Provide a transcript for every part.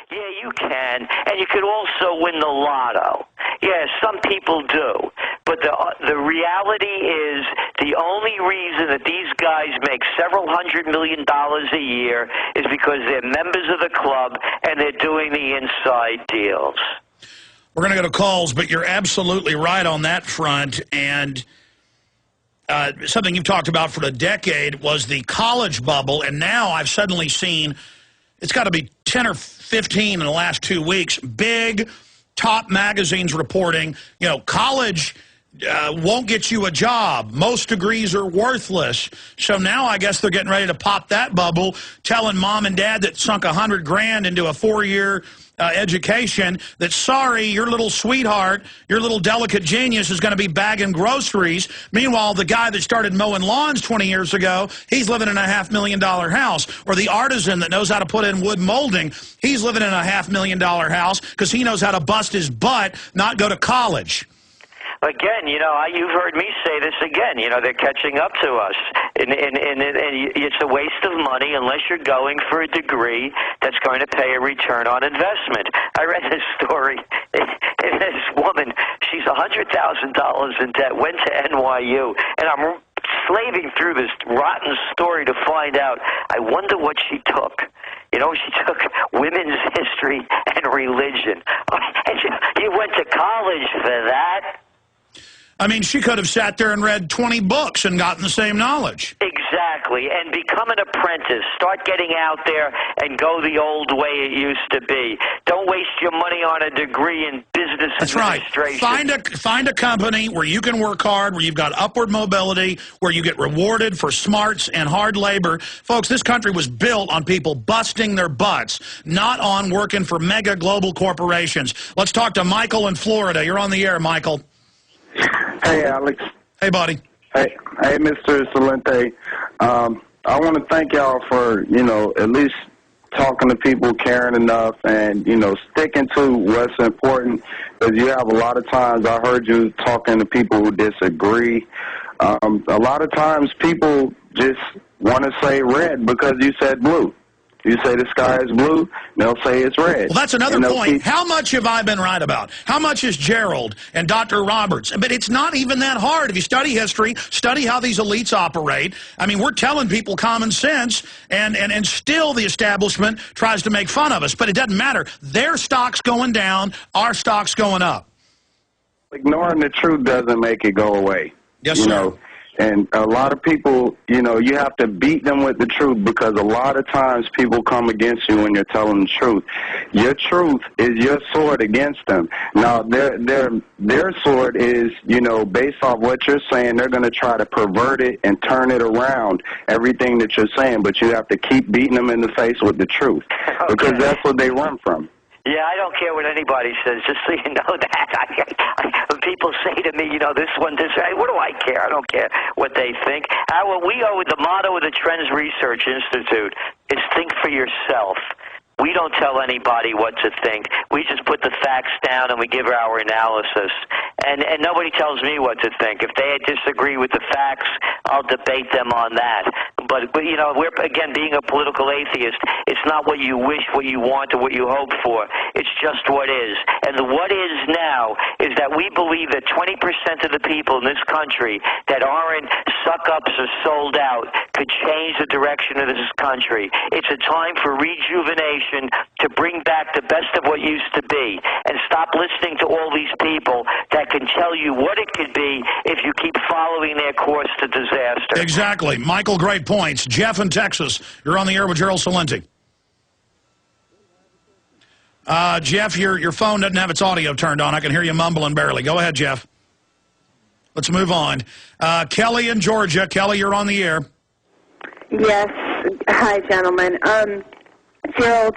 Yeah, you can, and you could also win the lotto. Yeah, some people do. But the reality is the only reason that these guys make several $100 million a year is because they're members of the club and they're doing the inside deals. We're going to go to calls, but you're absolutely right on that front. And something you've talked about for a decade was the college bubble, and now I've suddenly seen, it's got to be 10 or 15 in the last 2 weeks, big top magazines reporting, you know, college won't get you a job. Most degrees are worthless. So now I guess they're getting ready to pop that bubble, telling mom and dad that sunk $100 grand into a 4-year education that, sorry, your little sweetheart, your little delicate genius is going to be bagging groceries. Meanwhile, the guy that started mowing lawns 20 years ago, he's living in a $500,000 house. Or the artisan that knows how to put in wood molding, he's living in a $500,000 house because he knows how to bust his butt, not go to college. Again, you know, you've heard me say this again. You know, they're catching up to us. And it's a waste of money unless you're going for a degree that's going to pay a return on investment. I read this story. And this woman, she's $100,000 in debt, went to NYU, and I'm slaving through this rotten story to find out, I wonder what she took. You know, she took women's history and religion. And you went to college for that? I mean, she could have sat there and read 20 books and gotten the same knowledge. Exactly. And become an apprentice. Start getting out there and go the old way it used to be. Don't waste your money on a degree in business administration. Right. Find a company where you can work hard, where you've got upward mobility, where you get rewarded for smarts and hard labor. Folks, this country was built on people busting their butts, not on working for mega global corporations. Let's talk to Michael in Florida. You're on the air, Michael. Hey, Alex. Hey, buddy. Hey, Mr. Celente. I want to thank y'all for, you know, at least talking to people, caring enough, and, you know, sticking to what's important. Because you have a lot of times, I heard you talking to people who disagree. A lot of times people just want to say red because you said blue. You say the sky is blue, they'll say it's red. Well, that's another point. How much have I been right about? How much is Gerald and Dr. Roberts? But it's not even that hard. If you study history, study how these elites operate. I mean, we're telling people common sense, and still the establishment tries to make fun of us. But it doesn't matter. Their stock's going down, our stock's going up. Ignoring the truth doesn't make it go away. Yes, sir. You know? And a lot of people, you know, you have to beat them with the truth because a lot of times people come against you when you're telling the truth. Your truth is your sword against them. Now, their sword is, you know, based off what you're saying, they're going to try to pervert it and turn it around, everything that you're saying, but you have to keep beating them in the face with the truth because that's what they run from. Yeah, I don't care what anybody says, just so you know that. When people say to me, you know, this one, what do I care? I don't care what they think. The motto of the Trends Research Institute is think for yourself. We don't tell anybody what to think. We just put the facts down and we give our analysis. And nobody tells me what to think. If they disagree with the facts, I'll debate them on that. But you know, we're, again, being a political atheist, it's not what you wish, what you want, or what you hope for. It's just what is. And the what is now is that we believe that 20% of the people in this country that aren't suck-ups or sold out could change the direction of this country. It's a time for rejuvenation, to bring back the best of what used to be, and stop listening to all these people that can tell you what it could be if you keep following their course to disaster. Exactly. Michael, great points. Jeff in Texas, you're on the air with Gerald Celente. Jeff, your phone doesn't have its audio turned on. I can hear you mumbling barely. Go ahead, Jeff. Let's move on. Kelly in Georgia. Kelly, you're on the air. Yes. Hi, gentlemen. Gerald,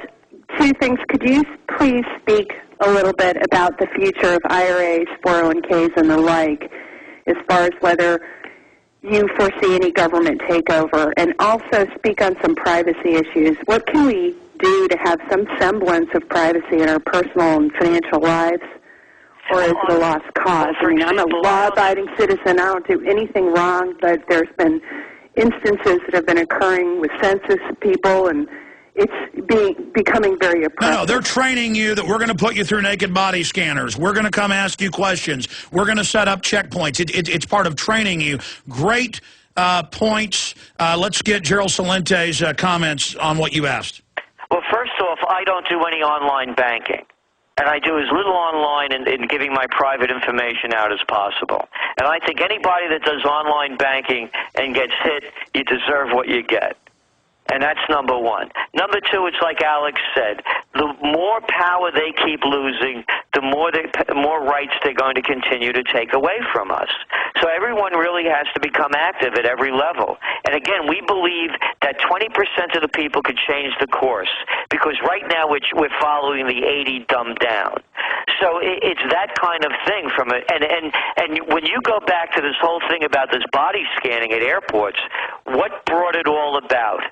two things. Could you please speak a little bit about the future of IRAs, 401ks, and the like, as far as whether you foresee any government takeover, and also speak on some privacy issues? What can we do to have some semblance of privacy in our personal and financial lives, or is it a lost cause? I mean, I'm a law-abiding citizen. I don't do anything wrong, but there's been instances that have been occurring with census people and it's becoming very oppressive. No, they're training you that we're going to put you through naked body scanners. We're going to come ask you questions. We're going to set up checkpoints. It's part of training you. Great points. Let's get Gerald Celente's comments on what you asked. Well, first off, I don't do any online banking. And I do as little online in giving my private information out as possible. And I think anybody that does online banking and gets hit, you deserve what you get. And that's number one. Number two, it's like Alex said, the more power they keep losing, the more rights they're going to continue to take away from us. So everyone really has to become active at every level. And again, we believe that 20% of the people could change the course, because right now we're following the 80 dumbed down. So it's that kind of thing from it. And when you go back to this whole thing about this body scanning at airports, what brought it all about?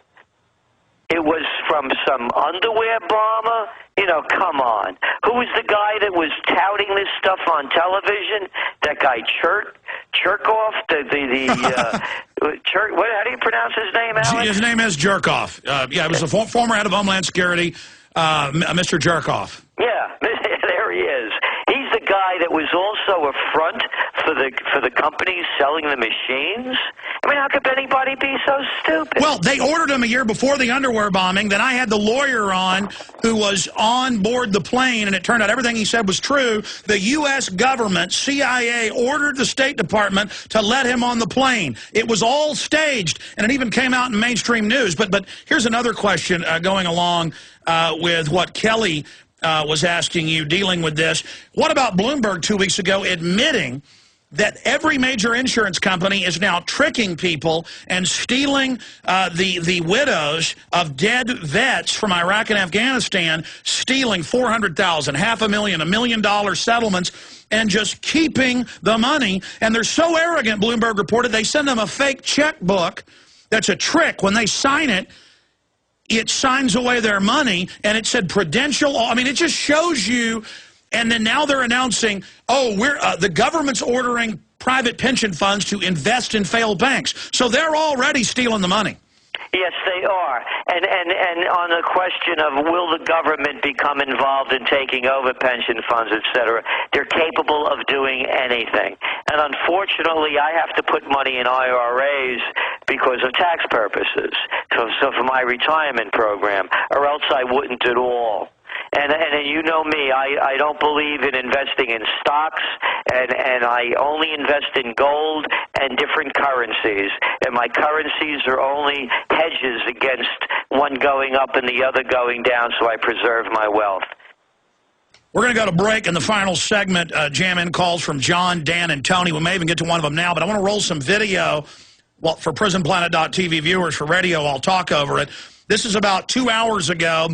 It was from some underwear bomber? You know, come on. Who was the guy that was touting this stuff on television? That guy Cherkoff? How do you pronounce his name, Alex? His name is Jerkoff. Yeah, it was the former head of Homeland Security, Mr. Jerkoff. Yeah, there he is. He's the guy that was also a front for the companies selling the machines. I mean, how could anybody be so stupid? Well, they ordered him a year before the underwear bombing. Then I had the lawyer on who was on board the plane, and it turned out everything he said was true. The U.S. government, CIA, ordered the State Department to let him on the plane. It was all staged, and it even came out in mainstream news. But here's another question going along with what Kelly was asking you, dealing with this. What about Bloomberg 2 weeks ago admitting that every major insurance company is now tricking people and stealing the widows of dead vets from Iraq and Afghanistan, stealing $400,000, $500,000, $1 million settlements, and just keeping the money. And they're so arrogant, Bloomberg reported, they send them a fake checkbook that's a trick. When they sign it, it signs away their money, and it said Prudential. I mean, it just shows you. And then now they're announcing, oh, the government's ordering private pension funds to invest in failed banks. So they're already stealing the money. Yes, they are. And on the question of will the government become involved in taking over pension funds, et cetera, they're capable of doing anything. And unfortunately, I have to put money in IRAs because of tax purposes, so for my retirement program, or else I wouldn't at all. And you know me, I don't believe in investing in stocks, and I only invest in gold and different currencies. And my currencies are only hedges against one going up and the other going down, so I preserve my wealth. We're going to go to break in the final segment, jam in calls from John, Dan, and Tony. We may even get to one of them now, but I want to roll some video for PrisonPlanet.tv viewers. For radio, I'll talk over it. This is about 2 hours ago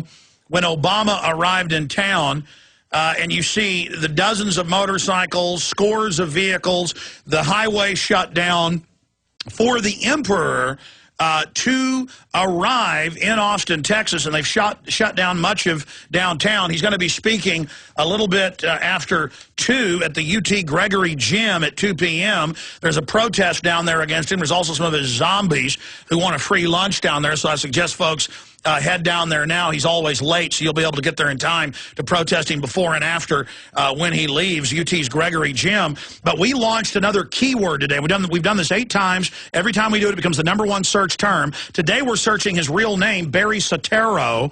when Obama arrived in town, and you see the dozens of motorcycles, scores of vehicles, the highway shut down for the emperor to arrive in Austin, Texas, and they've shut down much of downtown. He's going to be speaking a little bit after 2 at the UT Gregory Gym at 2 p.m. There's a protest down there against him. There's also some of his zombies who want a free lunch down there, so I suggest folks head down there now. He's always late, so you'll be able to get there in time to protest him before and after when he leaves UT's Gregory Gym. But we launched another keyword today. We've done this 8 times. Every time we do it, it becomes the #1 search term. Today we're searching his real name, Barry Soetoro.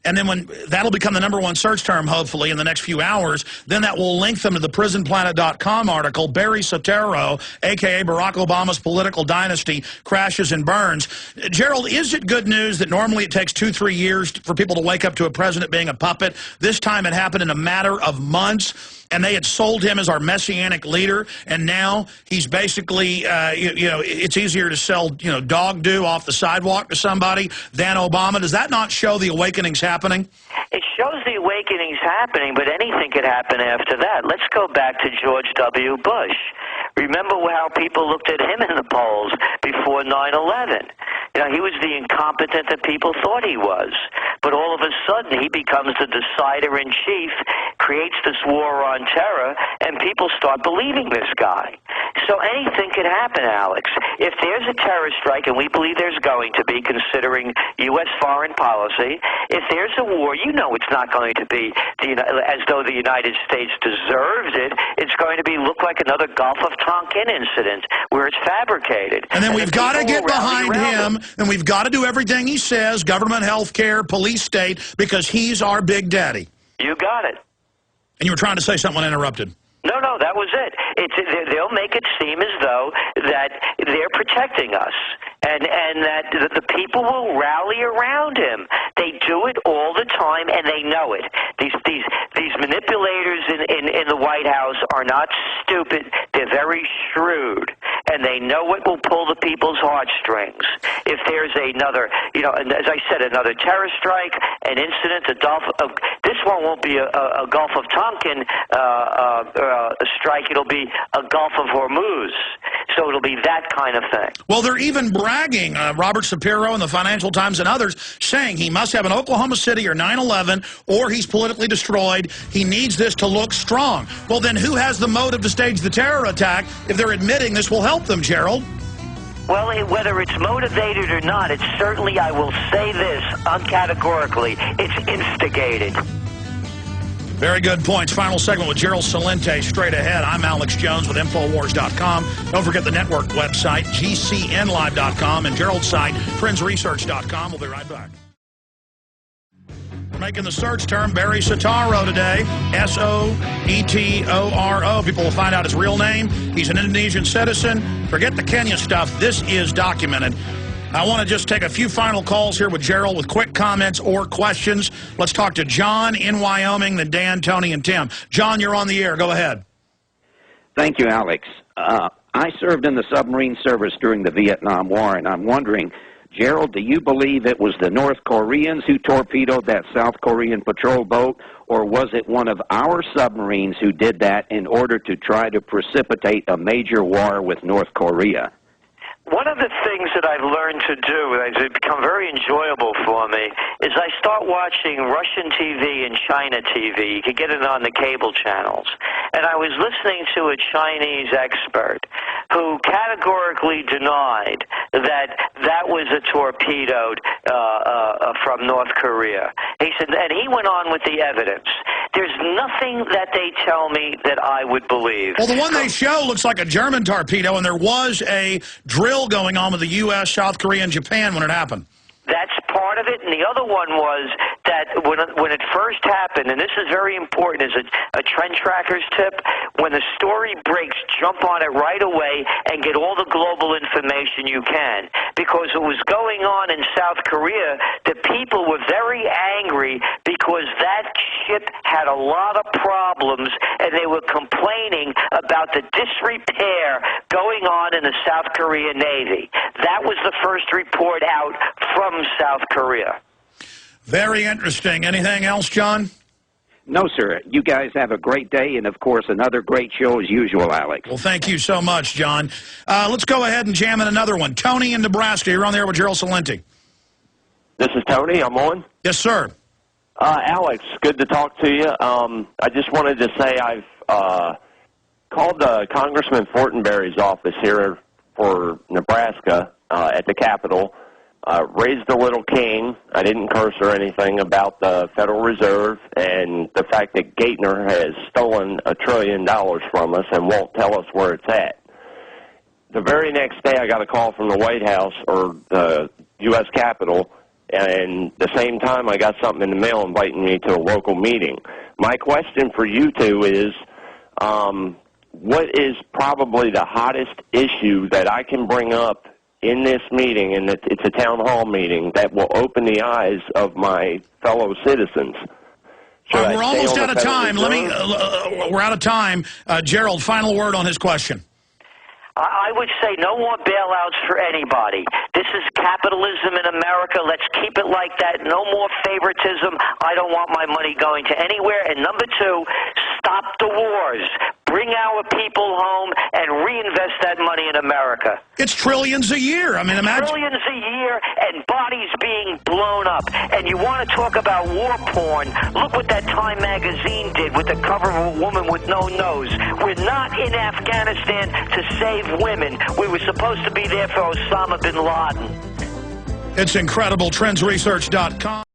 And then that'll become the #1 search term, hopefully, in the next few hours. Then that will link them to the PrisonPlanet.com article, Barry Soetoro, a.k.a. Barack Obama's political dynasty, crashes and burns. Gerald, is it good news that normally it takes 2-3 years for people to wake up to a president being a puppet? This time it happened in a matter of months. And they had sold him as our messianic leader, and now he's basically, it's easier to sell, dog do off the sidewalk to somebody than Obama. Does that not show the awakening's happening? It shows the awakening's happening, but anything could happen after that. Let's go back to George W. Bush. Remember how people looked at him in the polls before 9/11. He was the incompetent that people thought he was. But all of a sudden, he becomes the decider-in-chief, creates this war on terror, and people start believing this guy. So anything could happen, Alex. If there's a terrorist strike, and we believe there's going to be, considering U.S. foreign policy, if there's a war, you know it's not going to be as though the United States deserves it. It's going to be look like another Gulf of Tonkin incident where it's fabricated. And then we've got to get behind him, and we've got to do everything he says, government, health care, police state, because he's our big daddy. You got it. And you were trying to say something when I interrupted. No, that was it. They'll make it seem as though that they're protecting us, and that the people will rally around him. They do it all the time, and they know it. These manipulators in the White House are not stupid. They're very shrewd, and they know what will pull the people's heartstrings. If there's another, and as I said, another terror strike, an incident, this one won't be a Gulf of Tonkin strike. It'll be a Gulf of Hormuz. So it'll be that kind of thing. Well, they're even bragging, Robert Shapiro and the Financial Times and others, saying he must have an Oklahoma City or 9/11 or he's politically destroyed. He needs this to look strong. Well, then who has the motive to stage the terror attack if they're admitting this will help them, Gerald? Well, whether it's motivated or not, it's certainly, I will say this uncategorically, it's instigated. Very good points. Final segment with Gerald Celente straight ahead. I'm Alex Jones with Infowars.com. Don't forget the network website, GCNlive.com, and Gerald's site, FriendsResearch.com. We'll be right back. We're making the search term Barry Soetoro today, S-O-E-T-O-R-O. People will find out his real name. He's an Indonesian citizen. Forget the Kenya stuff. This is documented. I want to just take a few final calls here with Gerald with quick comments or questions. Let's talk to John in Wyoming, then Dan, Tony, and Tim. John, you're on the air. Go ahead. Thank you, Alex. I served in the submarine service during the Vietnam War, and I'm wondering, Gerald, do you believe it was the North Koreans who torpedoed that South Korean patrol boat, or was it one of our submarines who did that in order to try to precipitate a major war with North Korea? One of the things that I've learned to do, and it's become very enjoyable for me, is I start watching Russian TV and China TV. You can get it on the cable channels. And I was listening to a Chinese expert who categorically denied that that was a torpedoed from North Korea. He said, and he went on with the evidence. There's nothing that they tell me that I would believe. Well, the one they show looks like a German torpedo, and there was a drill going on with the U.S., South Korea, and Japan when it happened. That's part of it, and the other one was that when it first happened, and this is very important as a trend tracker's tip, when the story breaks, jump on it right away and get all the global information you can. Because what was going on in South Korea, the people were very angry because that ship had a lot of problems, and they were complaining about the disrepair going on in the South Korean Navy. That was the first report out from South Korea. Very interesting. Anything else, John? No, sir. You guys have a great day, and, of course, another great show as usual, Alex. Well, thank you so much, John. Let's go ahead and jam in another one. Tony in Nebraska. You're on there with Gerald Celente. This is Tony. I'm on. Yes, sir. Alex, good to talk to you. I just wanted to say I've called Congressman Fortenberry's office here for Nebraska at the Capitol. Raised a little king. I didn't curse or anything about the Federal Reserve and the fact that Gaitner has stolen $1 trillion from us and won't tell us where it's at. The very next day I got a call from the White House or the U.S. Capitol, and the same time I got something in the mail inviting me to a local meeting. My question for you two is, what is probably the hottest issue that I can bring up in this meeting, and it's a town hall meeting, that will open the eyes of my fellow citizens? We're almost out of time. We're out of time. Gerald, final word on his question. I would say no more bailouts for anybody. This is capitalism in America. Let's keep it like that. No more favoritism. I don't want my money going to anywhere. And number two, stop the wars. bring our people home, and reinvest that money in America. It's trillions a year. I mean, imagine. Trillions a year and bodies being blown up. And you want to talk about war porn? Look what that Time magazine did with the cover of a woman with no nose. We're not in Afghanistan to save women. We were supposed to be there for Osama bin Laden. It's incredible. TrendsResearch.com.